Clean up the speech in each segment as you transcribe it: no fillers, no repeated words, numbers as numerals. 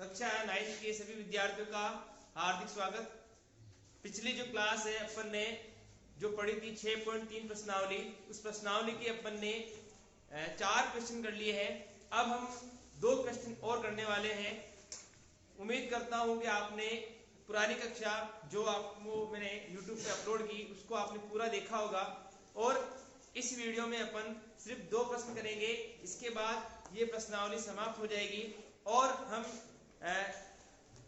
कक्षा 9 के सभी विद्यार्थियों का हार्दिक स्वागत। पिछली जो क्लास है अपन ने जो पढ़ी थी 6.3 प्रश्नावली, उस प्रश्नावली की अपन ने 4 क्वेश्चन कर लिए हैं। अब हम 2 क्वेश्चन और करने वाले हैं। उम्मीद करता हूं कि आपने पुरानी कक्षा जो आपको मैंने YouTube पे अपलोड की उसको आपने पूरा देखा होगा और इस वीडियो में अपन सिर्फ 2 प्रश्न करेंगे। इसके बाद ये प्रश्नावली समाप्त हो जाएगी और हम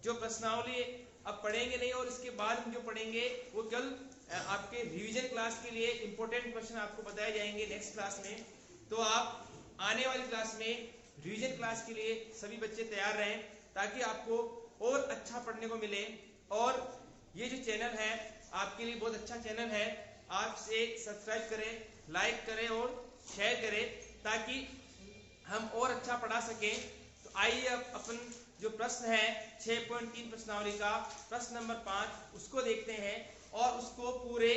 जो प्रश्नावली अब पढ़ेंगे नहीं और इसके बाद हम जो पढ़ेंगे वो कल आपके रिवीजन क्लास के लिए इंपॉर्टेंट क्वेश्चन आपको बताए जाएंगे नेक्स्ट क्लास में। तो आप आने वाली क्लास में रिवीजन क्लास के लिए सभी बच्चे तैयार रहें ताकि आपको और अच्छा पढ़ने को मिले। और ये जो चैनल है आपके लिए बहुत अच्छा चैनल है, आप इसे सब्सक्राइब करें, लाइक करें और शेयर करें ताकि हम और अच्छा पढ़ा सकें। तो आइए अब अपन जो प्रश्न है 6.3 प्रश्नावली का प्रश्न नंबर 5 उसको देखते हैं और उसको पूरे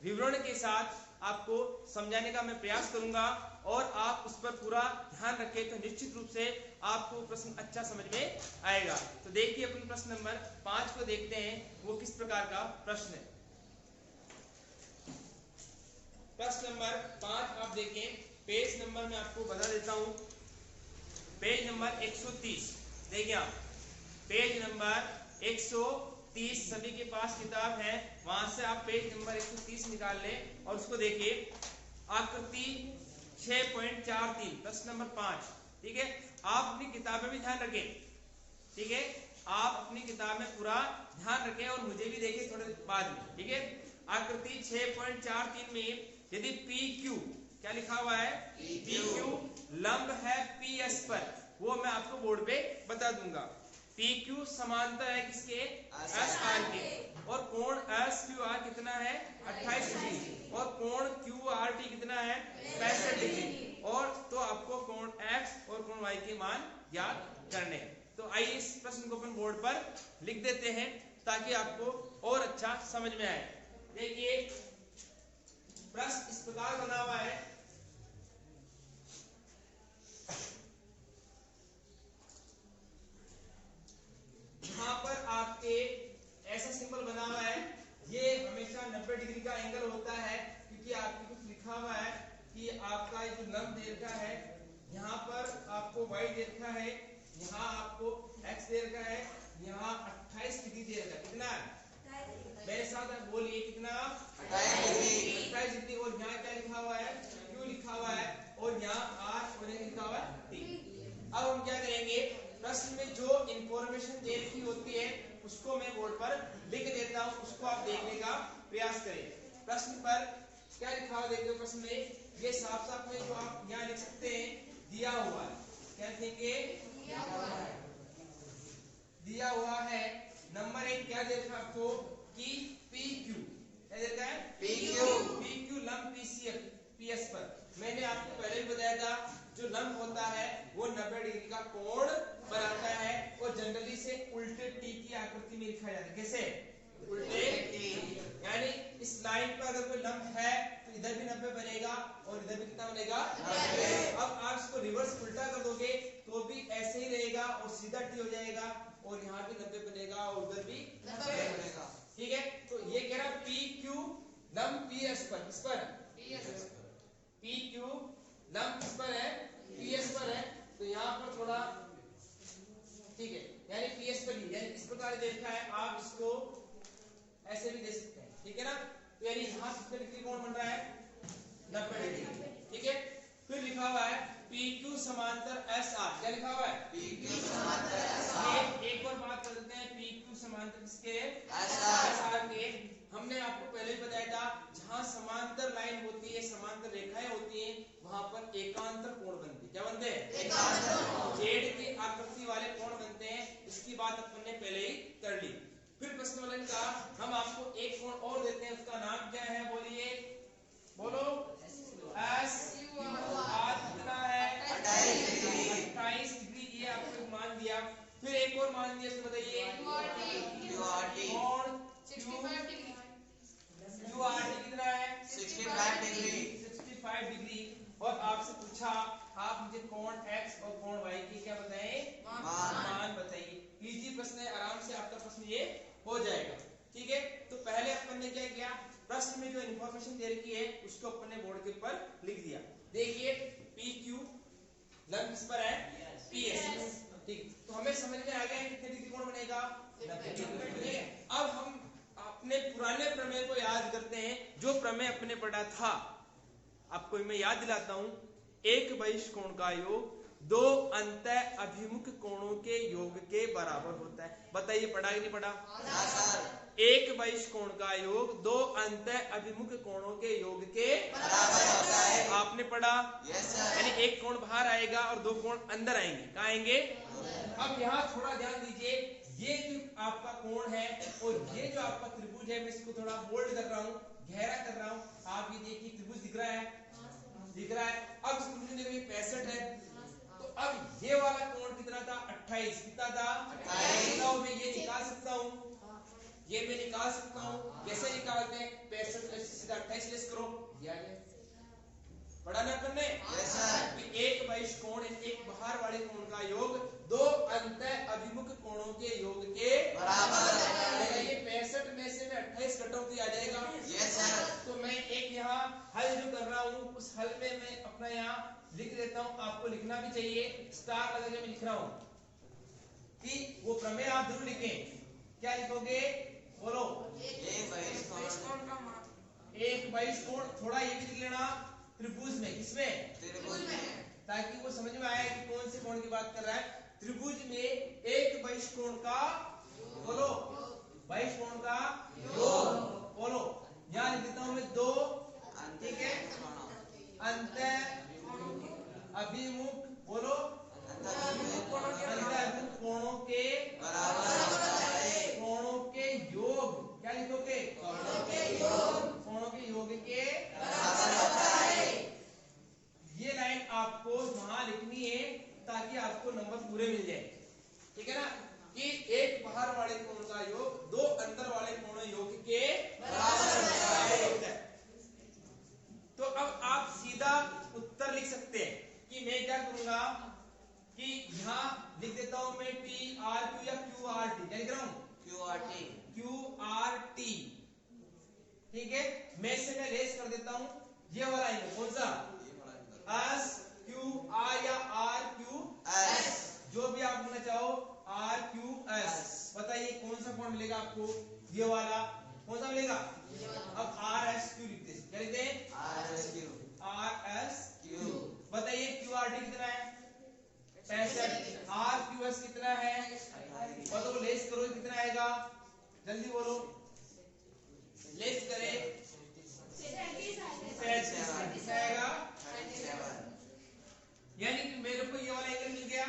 विवरण के साथ आपको समझाने का मैं प्रयास करूंगा और आप उस पर पूरा ध्यान रखें तो निश्चित रूप से आपको प्रश्न अच्छा समझ में आएगा। तो देखिए अपन प्रश्न नंबर 5 को देखते हैं वो किस प्रकार का प्रश्न है। प्रश्न नंबर 5 आप देखें, पेज नंबर मैं आपको बता देता हूं, पेज नंबर 130। देखिए आप पेज नंबर 130 सभी के पास किताब है, वहां से आप पेज नंबर 130 निकाल लें और उसको देखिए। आकृति 6.43 प्रश्न नंबर 5। ठीक है, आप अपनी किताब में भी ध्यान रखें। ठीक है, आप अपनी किताब में पूरा ध्यान रखें और मुझे भी देखें थोड़े बाद में। ठीक है, आकृति 6.43 में यदि PQ क्या लिखा हुआ है, PQ लंब है PS पर, वो मैं आपको बोर्ड पे बता दूंगा। PQ समांतर है किसके, SR के, और कोण SQR कितना है 28 डिग्री और कोण QRT कितना है 65 डिग्री। और तो आपको कोण X और कोण Y के मान ज्ञात करने हैं। तो आइए इस प्रश्न को अपन बोर्ड पर लिख देते हैं ताकि आपको और अच्छा समझ में आए। देखिए प्रश्न इस प्रकार बना हुआ है। यहाँ पर आपके ऐसा सिंबल बना हुआ है, ये हमेशा 90 डिग्री का एंगल होता है क्योंकि आपके कुछ लिखा हुआ है कि आपका जो लंब दे रखा है, यहाँ पर आपको y दे रखा है, यहाँ आपको x दे रखा है, यहाँ 28 डिग्री दे रखा है। कितना मेरे साथ आप बोलिए, कितना 28 डिग्री। और यहाँ क्या लिखा हुआ है, Q लिखा हुआ है और यहाँ R और लिखा हुआ है T। अब हम क्या करेंगे, प्रश्न में जो इंफॉर्मेशन दे रखी होती है उसको मैं बोर्ड पर लिख देता हूँ, उसको आप देखने का प्रयास करें। प्रश्न पर क्या लिखा हुआ देखिए, प्रश्न में ये साफ साफ में जो आप यहाँ लिख सकते हैं दिया हुआ है, क्या लिखेंगे दिया हुआ है। नंबर 1 क्या दे रखा आपको कि PQ क्या देता है, PQ लंब PS पर। मैंने आपको पहले भी बताया था जो लंब होता है वो 90 डिग्री का कोण बनाता है और जनरली से उल्टे T की आकृति में लिखा जाता है। कैसे, उल्टे T। यानी इस लाइन पर अगर कोई लंब है तो इधर भी 90 बनेगा और इधर भी कितना बनेगा 90। अब आप इसको रिवर्स उल्टा कर दोगे तो भी ऐसे ही रहेगा और सीधा T हो जाएगा और यहाँ भी 90 बनेगा और उधर भी 90 बनेगा। ठीक है, तो ये कह रहा PQ लंब PS पर, किस पर PQ लंब किस पर है, PS पर है। तो यहाँ पर थोड़ा ठीक है, यानी PS पर ही, यानी इस प्रकार दे रखा है, आप इसको ऐसे भी दे सकते हैं। ठीक है ना, तो यानी यहाँ कितने डिग्री कोण बन रहा है 90 डिग्री। ठीक है, फिर लिखा हुआ है PQ समांतर SR। क्या लिखा हुआ है, PQ समांतर SR। एक और बात कर देते हैं, PQ समांतर किसके, SR के। हमने आपको पहले भी बताया था जहां समांतर लाइन होती है, समांतर रेखाएं होती हैं, वहां पर एकांतर कोण बनते हैं। क्या बनते हैं, एकांतर कोण। जेड की आकृति वाले कोण बनते हैं। इसकी बात अपन ने पहले ही कर ली। फिर प्रश्न वाले का हम आपको एक कोण और देते हैं, उसका नाम क्या है, बोलिए, बोलो, SQR कितना है 28 डिग्री। ये आपको मान दिया। फिर एक और मान दिया, इसको बताइए कोण QRT कितना है 65 डिग्री। और आपसे पूछा आप मुझे कोण X और कोण Y की क्या बताएं, मान बताइए। इजी प्रश्न है, आराम से आपका प्रश्न ये हो जाएगा। ठीक है, तो पहले अपन ने क्या किया, प्रश्न में जो इंफॉर्मेशन दे रखी है उसको अपन ने बोर्ड के ऊपर लिख दिया। देखिए पी क्यू लंब किस पर है, पी एस। ठीक, तो हमें समझ में आ गया कितने डिग्री कोण बनेगा, 90 डिग्री। ठीक है, अब हम अपने पुराने प्रमेय को याद करते हैं, जो प्रमेय अपने पढ़ा था। आपको मैं याद दिलाता हूं, एक बहिष्कोण का योग दो अंतः अभिमुख कोणों के योग के बराबर होता है। बताइए पढ़ा कि नहीं पढ़ा? एक बहिष्कोण का योग दो अंतः अभिमुख कोणों के योग के बराबर होता है। आपने पढ़ा? यानी एक कोण बाहर आएगा और दो कोण अंदर आएंगे। कहाँ आएंगे? अब यहाँ थोड़ा ध्यान दीजिए, ये जो आपका कोण है और ये जो आपका त्रिभुज है, मैं इसको थोड़ा बोल्ड कर रहा हूँ, गहरा कर रहा हूँ। आप ये देखिए त्रिभुज दिख रहा है, दिख रहा है। अब इस त्रिभुज में देखिए 65 है, तो अब ये वाला कोण कितना था, 28। कितना था? 28। मैं ये निकाल सकता हूँ, ये मैं निकाल सकता हूँ। कैसे निकालते हैं? 65 में सीधा 28 लेस करो, ये आ गया। पढ़ा ना करने? कि एक बहिष्कोण एक बाहर वाले कोण का योग दो अंतः अभिमुख कोणों के योग के बराबर है। ये 65 में से मैं 28 कटौती आ जाएगा। तो मैं एक यहाँ हल जो कर रहा हूँ, उस हल में मैं अपना यहाँ लिख देता हूँ। आपको लिखना भी चाहिए, स्टार लगा के मैं लिख रहा हूँ कि वो प्रमेय आप जरूर लिखें। क्या लिखोगे? बोलो। एक बहिष्कोण, थोड़ा ये भी लिख लेना त्रिभुज में। किसमें? त्रिभुज में, ताकि वो समझ में आए कि कौन से कोण की बात कर रहा है। त्रिभुज में एक बहिष्कोण का, बोलो, बहिष्कोण का योग, बोलो। यहाँ लिख देता हूं मैं दो, ठीक है, अंतः अभिमुख, बोलो, अंतः अभिमुख कोणों के बराबर, कोणों के योग। क्या लिखोगे? कोणों के योग, कोणों के योग के बराबर होता है। ये लाइन आपको वहां लिखनी है ताकि आपको नंबर पूरे मिल जाए। ठीक है ना, कि एक बाहर वाले कोण का योग दो अंदर वाले कोण योग के बराबर होता है। तो अब आप सीधा उत्तर लिख सकते हैं कि मैं क्या करूंगा कि यहाँ लिख देता हूं मैं पी आर क्यू या क्यू आर टी। क्या लिख रहा हूं? Q R T. ठीक है, मैं इसे मैं रेस कर देता हूं। ये वाला एंगल कौन सा? एस क्यू आर या आर क्यू एस, जो भी आप लिखना चाहो, आर क्यू एस। बताइए कौन सा कोण मिलेगा आपको? ये वाला कौन सा मिलेगा? अब आर एस क्यू लिखते हैं। क्या लिखते हैं? R S Q. बताइए क्यू आर टी कितना है? 65। आर क्यू एस कितना है? बताओ, लेस करो, कितना आएगा? जल्दी बोलो, लेस करें। 35 आएगा। यानी कि मेरे को ये वाला एंगल मिल गया,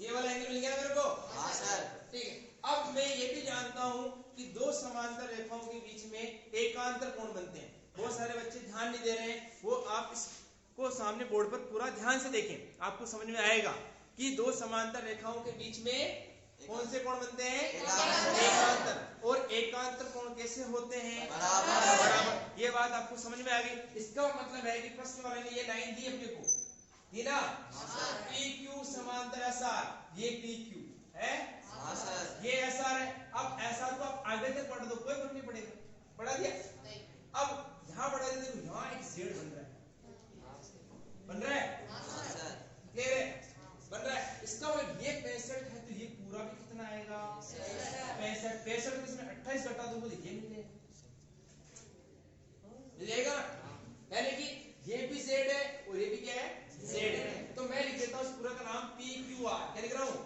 ये वाला एंगल मिल गया मेरे को। हाँ सर। ठीक है, अब मैं ये भी जानता हूं कि दो समांतर रेखाओं के बीच में एकांतर कोण बनते हैं। बहुत सारे बच्चे ध्यान नहीं दे रहे हैं, वो आप इसको सामने बोर्ड पर पूरा ध्यान से देखें, आपको समझ में आएगा कि दो समांतर रेखाओं के बीच में कौन से कोण बनते हैं? एकांतर। और एकांतर कोण कैसे होते हैं? बराबर। ये बात आपको समझ में आ गई। इसका मतलब है कि प्रश्न वाले ने ये लाइन दी अपने को, दी ना, पी क्यू समांतर एस आर। ये पी क्यू है, ये एस आर है। अब एस आर को आप आगे तक पढ़ दो, कोई फर्क नहीं पड़ेगा। पढ़ा दिया? अब यहाँ पढ़ा दिया, देखो यहाँ एक जेड बन रहा है, बन रहा है, क्लियर है, बन रहा है। इसका मतलब ये 65 है, तो ये पूरा भी कितना आएगा? 65 में इसमें 28 घटा दो, ये मिल जाएगा। यानी कि ये भी जेड है और ये भी क्या है? जेड है। तो मैं लिख देता हूँ इस पूरा का नाम पी क्यू आर। क्या लिख रहा हूँ?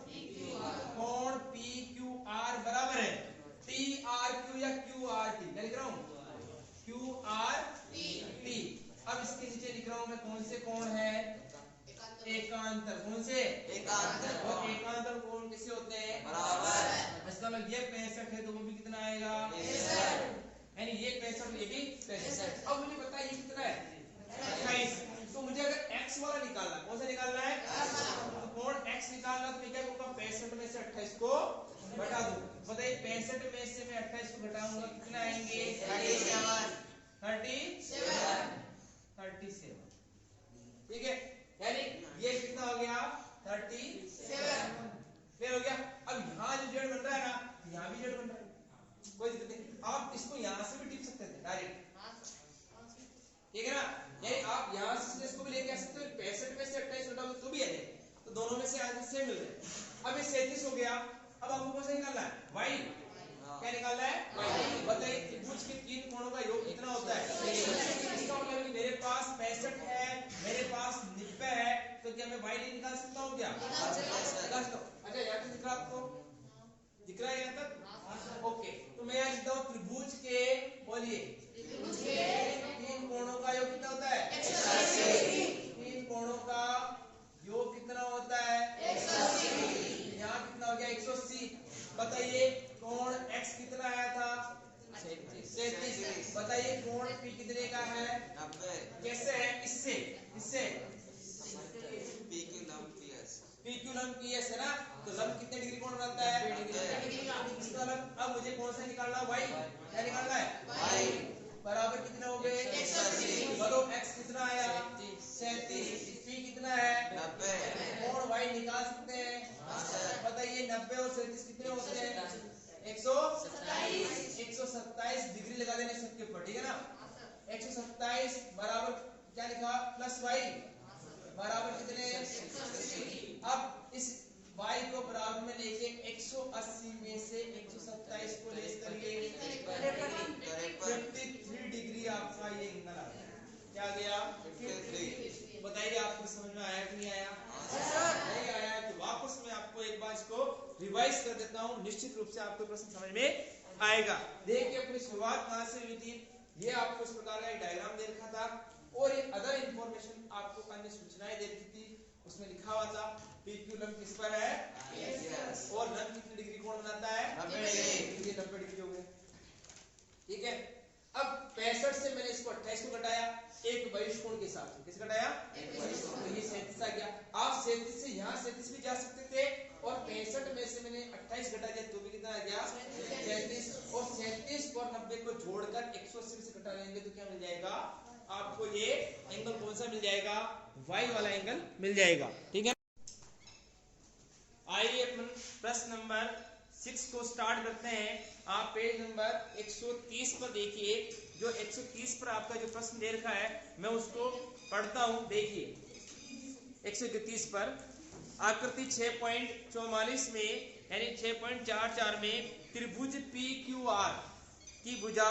कोण पी क्यू आर बराबर है टी आर क्यू या क्यू आर टी। क्या लिख रहा हूँ? Q R T. अब इसके नीचे लिख रहा हूँ मैं कौन से कोण है? एकांतर। कौन से? एकांतर। और एकांतर कोण कैसे होते हैं? बराबर। इसका मतलब ये 65 है तो वो भी कितना आएगा? 65। यानी ये 65, ये भी 65। अब मुझे पता है ये कितना है? 28। तो मुझे अगर x वाला निकालना, कौन सा निकालना है? तो कोण x निकालना, तो मैं क्या करूंगा? 65 में से 28 को घटा दूं। बताइए 65 में से मैं 28 को घटाऊंगा, कितना आएंगे? 37। ठीक है, यानी ये कितना हो गया? 37। क्लियर हो गया। अब यहाँ जो जेड बन रहा है ना, यहाँ भी जेड बन रहा है, कोई दिक्कत नहीं। आप इसको यहाँ से भी टिप सकते थे डायरेक्ट, ठीक है ना। यानी आप यहाँ से इसको भी लेके आ सकते हो, 65 में से 28 उठाओ तो भी आ जाए, तो दोनों में से आंसर सेम मिल रहे। अब ये 37 हो गया। अब आपको कौन सा निकालना है? वाई। क्या निकालना है? वाई। बताइए त्रिभुज के तीन कोणों का योग कितना होता है? इसका मतलब कि मेरे पास 65 है, मेरे पास 90 है, तो क्या मैं वाई नहीं निकाल सकता हूँ क्या? निकाल सकता हूँ। अच्छा यहाँ तक दिख रहा आपको? दिख रहा है यहाँ तक? ओके, तो मैं यहाँ लिखता हूँ त्रिभुज के, बोलिए, तीन कोणों का योग कितना होता है? 180। तीन कोणों का योग कितना होता है? 180। यहाँ कितना हो गया? 180। बताइए कोण x कितना आया था? 37। बताइए कोण p कितने का है? 90। कैसे है? इससे PQ लंब PS है ना, तो लंब कितने डिग्री कोण बनाता है? 90। इसका लंब। अब मुझे कौन सा निकालना है? y। क्या निकालना है? y बराबर कितने हो गए? 180। बोलो x कितना आया? 37। p कितना है? 90। कोण y निकाल सकते हैं? बताइए 90 और 37 कितने होते हैं? 127। 127 डिग्री लगा देने सबके ऊपर, ठीक है ना। 127 बराबर क्या लिखा? प्लस y बराबर कितने? 180। अब इस y को बराबर में लेके 180 में से 127 को लेस करिए, 53 डिग्री आपका ये एंगल आ गया। क्या गया? 53। बताइए आपको समझ में आया कि नहीं आया? नहीं आया है तो वापस मैं आपको एक बार इसको रिवाइज कर देता हूँ, निश्चित रूप से आपको प्रश्न समझ में आएगा। देखिए अपनी शुरुआत कहां से हुई थी, ये आपको इस प्रकार का एक डायग्राम दे रखा था और ये अदर इंफॉर्मेशन आपको अन्य सूचनाएं दे रखी थी। उसमें लिखा हुआ था PQ लंब किस पर है? और लंब कितने डिग्री कोण बनाता है? 90 डिग्री। 90 डिग्री हो गए, ठीक है। अब 65 से मैंने इसको 28 को घटाया, एक बहिष कोण के साथ। किसे घटाया? तो ये 37 आ गया। आप 37 से यहाँ 37 भी जा सकते थे और 65 में से मैंने 28 घटा दिया तो भी कितना आ गया? 37। और 37 और 90 को जोड़कर 180 से घटा लेंगे तो क्या मिल जाएगा आपको? ये एंगल कौन सा मिल जाएगा? y वाला एंगल मिल जाएगा, ठीक है। आइए अपन प्रश्न नंबर 6 को स्टार्ट करते हैं। आप पेज नंबर 130 पर देखिए। जो 130 पर आपका जो प्रश्न दे रखा है मैं उसको पढ़ता हूं। देखिए 131 पर आकृति 6.44 में यानी 6.44 में त्रिभुज PQR की भुजा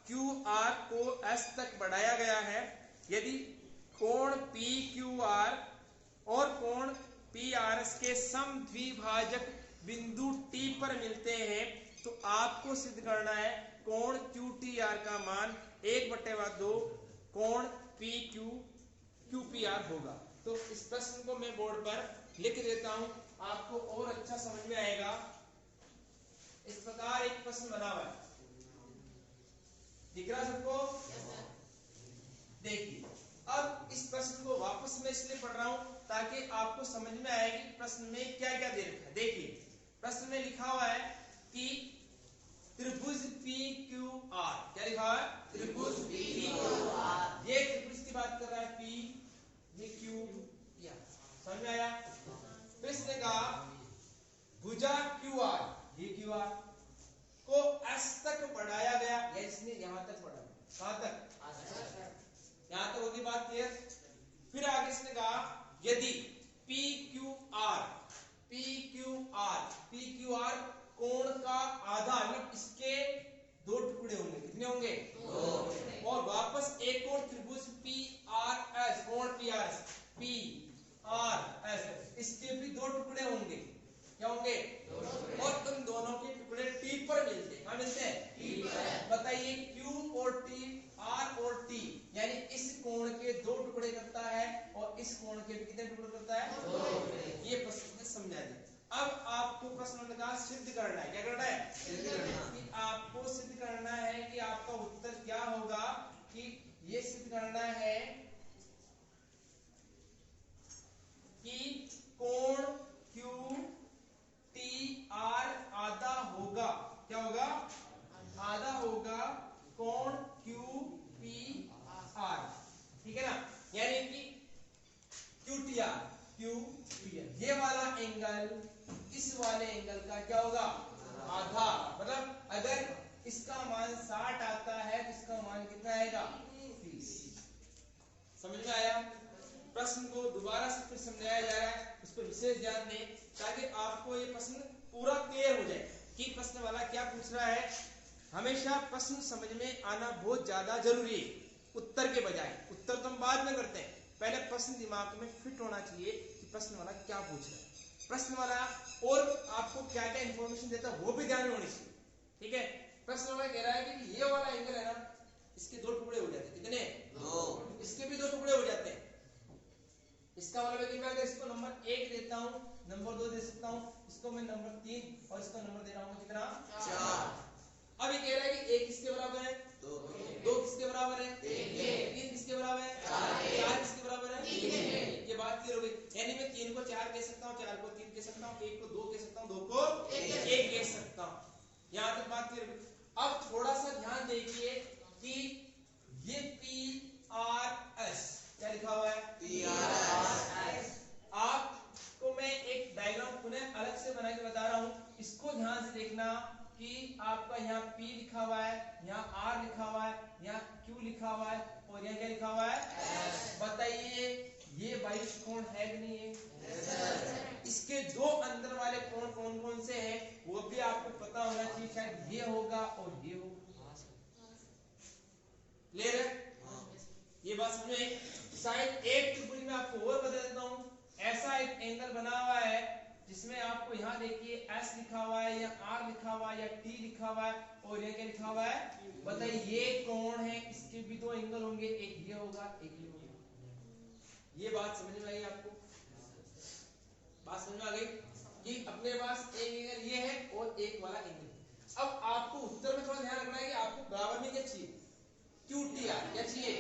QR को S तक बढ़ाया गया है। यदि कोण PQR और कोण PRS के समद्विभाजक बिंदु T पर मिलते हैं तो आपको सिद्ध करना है कोण QTR का मान 1/2 कोण PQ QPR होगा। तो इस प्रश्न को मैं बोर्ड पर लिख देता हूं, आपको और अच्छा समझ में आएगा। इस प्रकार एक प्रश्न बना हुआ है, दिख रहा सबको? देखिए अब इस प्रश्न को वापस मैं इसलिए पढ़ रहा हूं ताकि आपको समझ में आए कि प्रश्न में क्या क्या दे रखा है। देखिए प्रश्न में लिखा हुआ है कि त्रिभुज PQR, क्या लिखा है? त्रिभुज PQR। ये त्रिभुज की बात कर रहा है, P ये Q, समझ में आया? तो इसने कहा भुजा QR, ये QR को S तक बढ़ाया गया, या इसने यहां तक बढ़ाया। कहां तक? यहां तक होगी बात क्लियर। फिर आगे इसने कहा यदि PQR कोण का आधा, मतलब इसके दो टुकड़े होंगे। कितने होंगे? दो। और वापस एक और त्रिभुज PRS, कोण PRS, इसके भी दो टुकड़े होंगे। क्या होंगे? और उन दोनों के टुकड़े T पर मिलते हैं। कहां मिलते हैं? T पर। बताइए Q और T, R और T, यानी इस कोण के दो टुकड़े करता है और इस कोण के भी कितने टुकड़े करता है? दो। ये प्रश्न समझा दिया। अब आपको प्रश्न का सिद्ध करना है। क्या करना है? सिद्ध करना। कि आपको सिद्ध करना है कि आपका उत्तर क्या होगा, कि ये सिद्ध करना है कि कोण QTR आधा होगा। क्या होगा? आधा होगा कोण QPR, ठीक है ना। यानी कि QTR ये वाला प्रश्न को दोबारा से फिर समझाया जा रहा है, उस पर विशेष ध्यान दें ताकि आपको ये प्रश्न पूरा क्लियर हो जाए कि प्रश्न वाला क्या पूछ रहा है। हमेशा प्रश्न समझ में आना बहुत ज्यादा जरूरी है उत्तर के बजाय। उत्तर तो हम बाद में करते हैं, पहले प्रश्न दिमाग में फिट होना चाहिए कि प्रश्न वाला क्या पूछ रहा है। प्रश्न वाला और आपको क्या क्या इंफॉर्मेशन देता है वो भी ध्यान में होनी चाहिए। ठीक है, प्रश्न वाला कह रहा है कि ये वाला एंगल है ना, इसके 2 टुकड़े हो जाते हैं। कितने? 2। इसके भी 2 टुकड़े हो जाते हैं। इसका मतलब है कि मैं अगर इसको नंबर 1 देता हूं, नंबर 2 दे सकता हूं, इसको मैं नंबर 3 और इसको नंबर दे रहा हूं कितना? 4। अब ये कह रहा है कि 1 किसके बराबर है? 2 किसके बराबर है? 3 किसके बराबर है? 4 किसके बराबर है? 3। ये बात क्लियर हो गई। यानी मैं 3 को 4 कह सकता हूं, 4 को 3 कह सकता हूं, 1 को 2 कह सकता हूं, 2 को 1 कह सकता हूं। यहां तक बात क्लियर हो गई। अब थोड़ा सा ध्यान देखिए कि ये PRS क्या लिखा हुआ है? PRS। आपको मैं एक डायग्राम पुनः अलग से बना के बता रहा हूं, इसको ध्यान से देखना कि आपका यहाँ P लिखा हुआ है, यहाँ R लिखा हुआ है, यहाँ Q लिखा हुआ है और यहाँ क्या लिखा हुआ है? बताइए ये बाइश कोण है कि नहीं है? इसके 2 अंदर वाले कोण कौन कौन से हैं वो भी आपको पता होना चाहिए। शायद ये होगा और ये होगा। क्लियर है? ये बात समझ में? शायद एक त्रिभुज में आपको और बता देता हूं, ऐसा एक एंगल बना हुआ है जिसमें आपको यहाँ देखिए S लिखा हुआ है, या R लिखा हुआ है, या T लिखा हुआ है और ये क्या लिखा हुआ है? बताइए ये कोण है, इसके भी 2 एंगल होंगे, एक ये होगा एक ये होगा। ये बात समझ में आई आपको? बात समझ में आ गई कि अपने पास एक एंगल ये है और एक वाला एंगल। अब आपको उत्तर में थोड़ा ध्यान रखना है कि आपको बराबर में क्या चाहिए? QTR क्या चाहिए?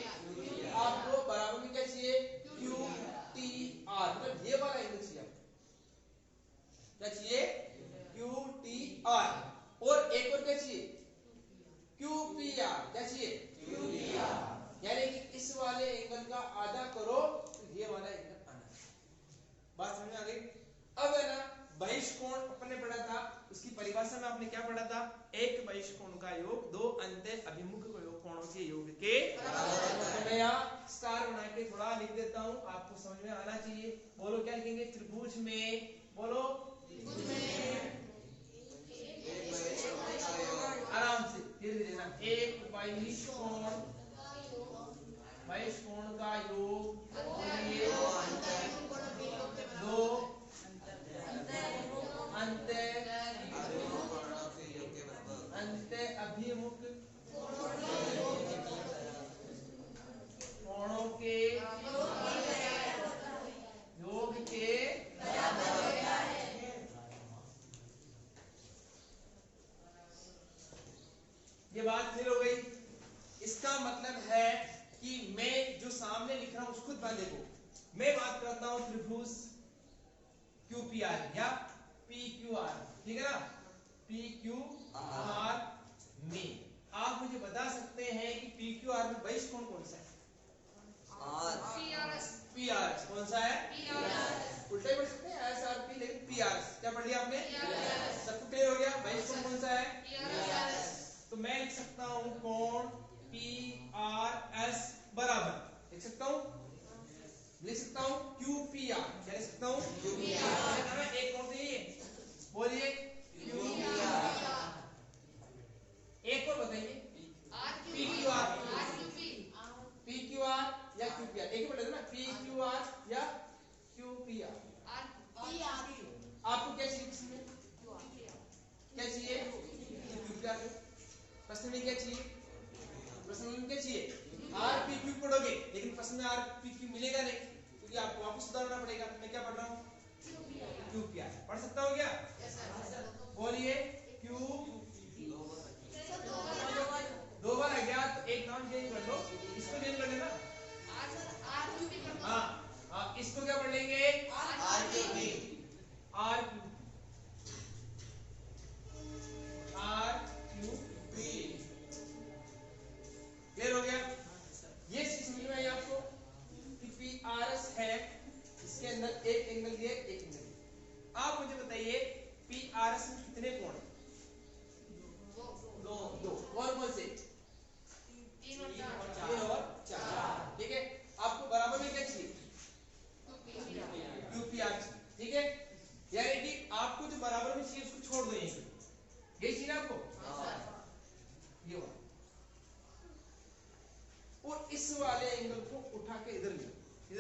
आपको बराबर में क्या चाहिए? QTR, मतलब ये वाला एंगल चाहिए आपको। क्या चाहिए? QTR। और एक और क्या चाहिए? QPR। क्या चाहिए? QPR। यानी कि इस वाले एंगल का आधा करो तो ये वाला एंगल आना है। बात समझ में आ गई? अब है ना बहिष्कोण अपने पढ़ा था, उसकी परिभाषा में आपने क्या पढ़ा था? एक बहिष्कोण का योग 2 अंत्य अभिमुख कोणों के योग के बराबर। तो मैं यहाँ स्टार बना के थोड़ा लिख देता हूँ, आपको समझ में आना चाहिए। बोलो क्या लिखेंगे? त्रिभुज में, बोलो आराम से धीरे धीरे ना, एक बहिष्कोण का योग 2 अंत्य अभिमुख कोणों के योग के बराबर है। ये बात क्लियर हो गई? इसका मतलब है कि मैं जो सामने लिख रहा हूं उसको खुद देखो। मैं बात करता हूं त्रिभुज QPR या PQR, ठीक है ना? PQR में आप मुझे बता सकते हैं कि PQR में बहिष्कोण कौन सा है? PRS कौन सा है? उल्टे पढ़ सकते हैं SRP, लेकिन PRS क्या पढ़ लिया आपने? सब क्लियर हो गया? बहिष्कोण कौन सा है? तो मैं लिख सकता हूं कोण PRS बराबर लिख सकता हूं QPR। क्या लिख सकता हूं? QPR। एक कोण चाहिए, बोलिए QPR। एक और बताइए PQR या QPR, एक ही बोल ना, PQR या QPR। आपको क्या चाहिए? क्या चाहिए? QPR। प्रश्न में क्या चाहिए? प्रश्न में क्या चाहिए? RPQ पढ़ोगे, लेकिन प्रश्न में RPQ मिलेगा नहीं क्योंकि आपको वापस सुधारना पड़ेगा। मैं क्या पढ़ रहा हूँ? QPR। पढ़ सकता हूँ क्या? बोलिए Q 2 बार आ गया तो एक नाम चेंज कर लो, इसको चेंज कर लेना। हाँ, इसको क्या पढ़ लेंगे? RQP। क्लियर हो गया? ये चीज समझ में आई आपको कि PRS है, इसके अंदर एक एंगल दिया, एक एंगल दिया। आप मुझे बताइए PRS में कितने कोण हैं? 2। कौन से? 3 और 4। ठीक है, आपको बराबर में क्या चाहिए?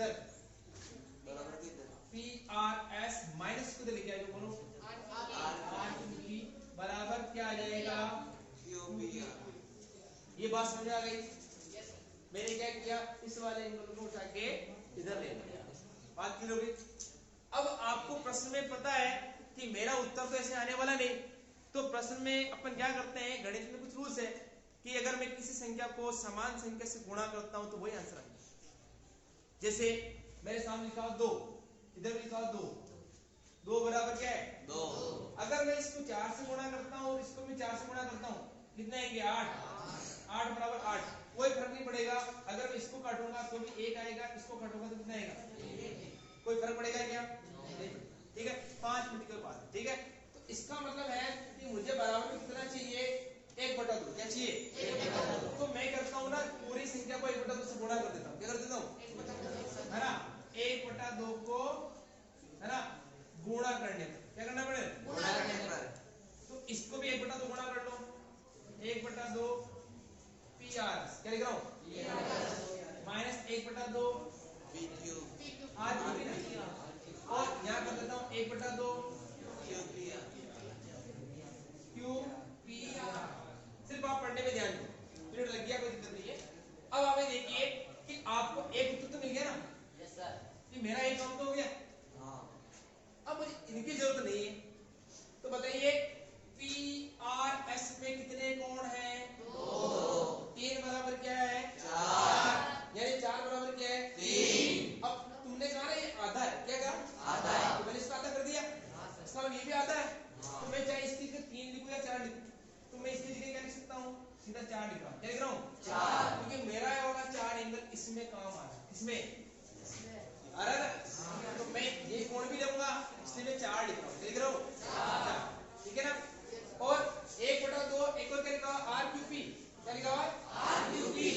इधर पी आर एस माइनस को लेके आए बोलो आर क्यू पी बराबर क्या आ जाएगा ये बात समझ आ गई। मैंने क्या किया इस वाले एंगल को उठा के इधर ले लिया बात क्लियर हो गई। अब आपको प्रश्न में पता है कि मेरा उत्तर तो ऐसे आने वाला नहीं, तो प्रश्न में अपन क्या करते हैं गणित में कुछ रूल्स है कि अगर मैं किसी संख्या को समान संख्या से गुणा करता हूं तो वही आंसर आएगा। जैसे मेरे सामने लिखा हो 2, इधर लिखा हो 2, 2 बराबर क्या है 2। अगर मैं इसको 4 से गुणा करता हूं और इसको मैं 4 से गुणा करता हूं कितना आएंगे 8, 8 बराबर 8, कोई फर्क नहीं पड़ेगा। अगर मैं इसको काटूंगा तो भी 1 आएगा, इसको काटूंगा तो कितना आएगा, कोई फर्क पड़ेगा क्या, ठीक है। 5 मिनट के बाद ठीक है। तो इसका मतलब है कि मुझे बराबर में कितना चाहिए 1/2, क्या चाहिए 1/2। तो मैं करता हूँ ना पूरी संख्या को 1/2 से गुणा कर देता हूँ, क्या कर देता हूँ है ना 1/2 को है ना गुणा करने पर क्या करना पड़ेगा गुणा करने पर। तो इसको भी 1/2 गुणा कर लो 1/2 पी आर क्या लिख रहा हूँ माइनस 1/2 आर क्यूब ना, और यहाँ कर देता हूँ 1/2 क्यू पी आर। सिर्फ आप पढ़ने में ध्यान दो, पीरियड लग गया कोई दिक्कत नहीं है। अब आप देखिए कि आपको एक उत्तर तो मिल गया ना, यस सर, कि मेरा एक काम तो हो गया। अब मुझे इनकी जरूरत नहीं है, तो बताइए पी आर एस में कितने कोण हैं 3 बराबर क्या है 4, यानी 4 बराबर क्या है 3। अब तुमने कहा ना ये आधा है, क्या कहा आधा है, तो मैंने इसका आधा कर दिया, इसका मतलब ये भी आधा है। तो मैं चाहे इसकी जगह 3 लिखूं या 4 लिखूं, तो मैं इसकी जगह क्या लिख सकता हूँ सीधा 4 लिख रहा हूँ, क्या लिख रहा हूँ 4, क्योंकि मेरा वाला 4 एंगल इसमें काम आ रहा है, किसमें आ रहा है। तो मैं ये कोण भी लूंगा इसलिए मैं 4 लिख रहा हूँ, लिख रहा हूँ 4, ठीक है ना। और 1/2 एक और क्या लिखा हुआ आर क्यू पी, क्या लिखा हुआ R Q P,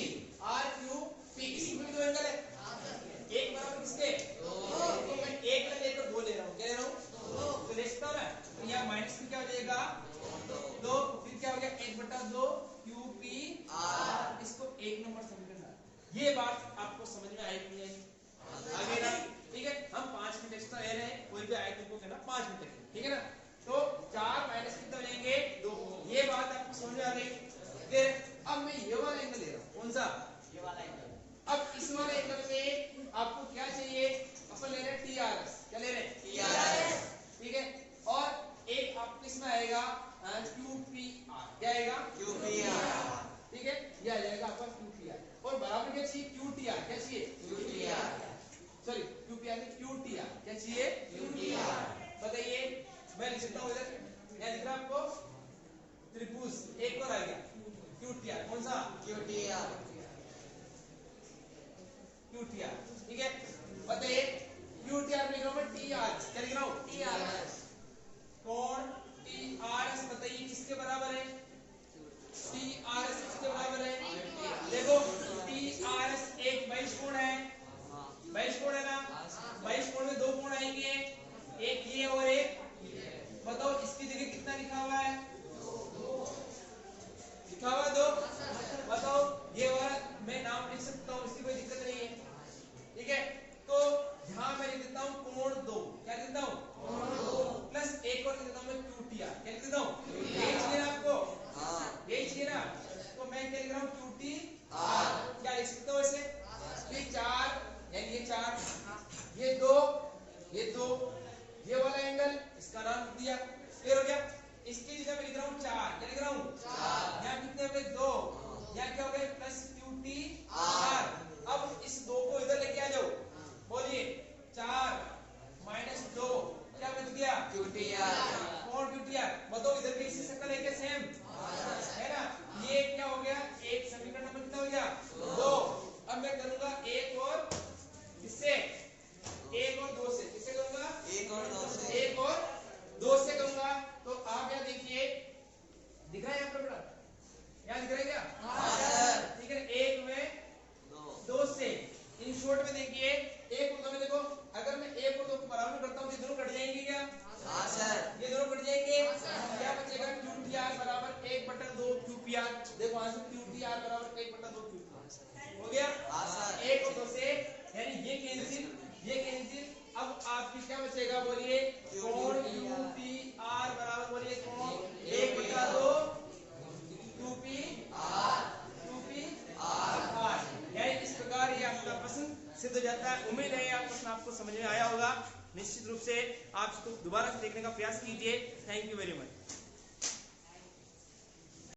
R Q P इसमें भी 2 एंगल है, एक बराबर किसके 2, तो मैं 1 का लेकर 2 ले रहा हूँ, क्या ले रहा हूँ तो लिखता हूं ना, तो यहाँ माइनस में क्या हो जाएगा 2, फिर क्या हो गया 1/2 क्यू पी आर, इसको 1 नंबर समीकरण। ये बात आपको समझ में आई नहीं आई आगे ना, ठीक है। हम 5 मिनट एक्स्ट्रा ले रहे हैं, कोई भी आए तुमको कहना 5 मिनट, ठीक है ना। तो 4 माइनस कितना लेंगे 2, ये बात आपको समझ में आ गई। फिर अब मैं ये वाला एंगल ले रहा हूँ, कौन सा ये वाला एंगल। अब इस वाले एंगल में आपको क्या चाहिए, अपन ले रहे हैं टी आर एस, क्या ले रहे हैं टी आर एस, ठीक है। और एक आपको इसमें आएगा क्यू पी आर, क्या आएगा क्यू पी आर, ठीक है, ये आ जाएगा आपका क्यू पी आर। और बराबर क्या चाहिए क्यू टी आर, क्या चाहिए Q T R, sorry Q P are नहीं क्यू टी आर, क्या चाहिए क्यू टी आर। बताइए मैं लिख सकता हूँ इधर, क्या लिख रहा आपको त्रिभुज, एक और आ गया क्यू टी आर, कौन सा Q T R, Q T R, ठीक है। बताइए क्यू टी आर लिख रहा हूँ टी आर, क्या लिख रहा हूँ टी आर, कोण टी आर एस बताइए किसके बराबर है, टी आर एस किसके बराबर है, देखो टी आर एस एक 22 कोण है, 22 कोण है ना, 22 कोण में 2 कोण आएंगे, एक ये और एक, बताओ इसकी जगह कितना लिखा हुआ है, लिखा हुआ 2, बताओ ये वाला मैं नाम लिख सकता हूँ, इसकी कोई दिक्कत नहीं है, ठीक है। तो यहाँ मैं लिख देता हूँ कोण 2, क्या लिख देता हूँ कोण 2 प्लस एक और लिख देता हूँ मैं क्यू टी आर, क्या लिख देता हूँ यही चाहिए ना आपको, यही चाहिए ना। तो मैं क्या लिख रहा हूँ क्यू टी आर, क्या लिख सकता हूँ इसे 4, यानी ये 4, ये 2, ये 2, ये वाला एंगल इसका नाम लिख दिया, क्लियर हो गया। इसकी जगह मैं लिख रहा हूँ 4, क्या लिख रहा हूँ 4, यहाँ कितने हो गए 2, यहाँ क्या हो गए प्लस क्यू टी आर। अब इस 2 को इधर लेके आ जाओ, बोलिए 4 माइनस 2 क्या बच गया क्यू टी आर, कौन क्यू टी आर, बताओ इधर भी इससे शक्ल है क्या सेम है ना। ये क्या हो गया एक समीकरण नंबर कितना हो गया 2। अब मैं करूंगा एक और किससे, 1 और 2 से, किससे करूंगा 1 और 2 से, 1 और 2 से करूंगा। तो आप यहाँ देखिए दिख रहा है यहाँ पर बेटा, यहाँ दिख रहा है क्या हाँ सर, ठीक है। 1 में 2 से, इन शॉर्ट में देखिए 1 और 2 में देखो, अगर मैं 1 और 2 को बराबर करता हूँ तो दोनों कट जाएंगे क्या हाँ सर, ये दोनों कट जाएंगे, क्या बचेगा क्यू टी आर बराबर 1/2 क्यू पी आर, देखो आंसर क्यू टी आर बराबर 1/2 क्यू पी आर हो गया हाँ सर, 1 और 2 से, यानी ये कैंसिल आपको समझ में आया होगा। निश्चित रूप से आप इसको दोबारा देखने का प्रयास कीजिए। Thank you very much.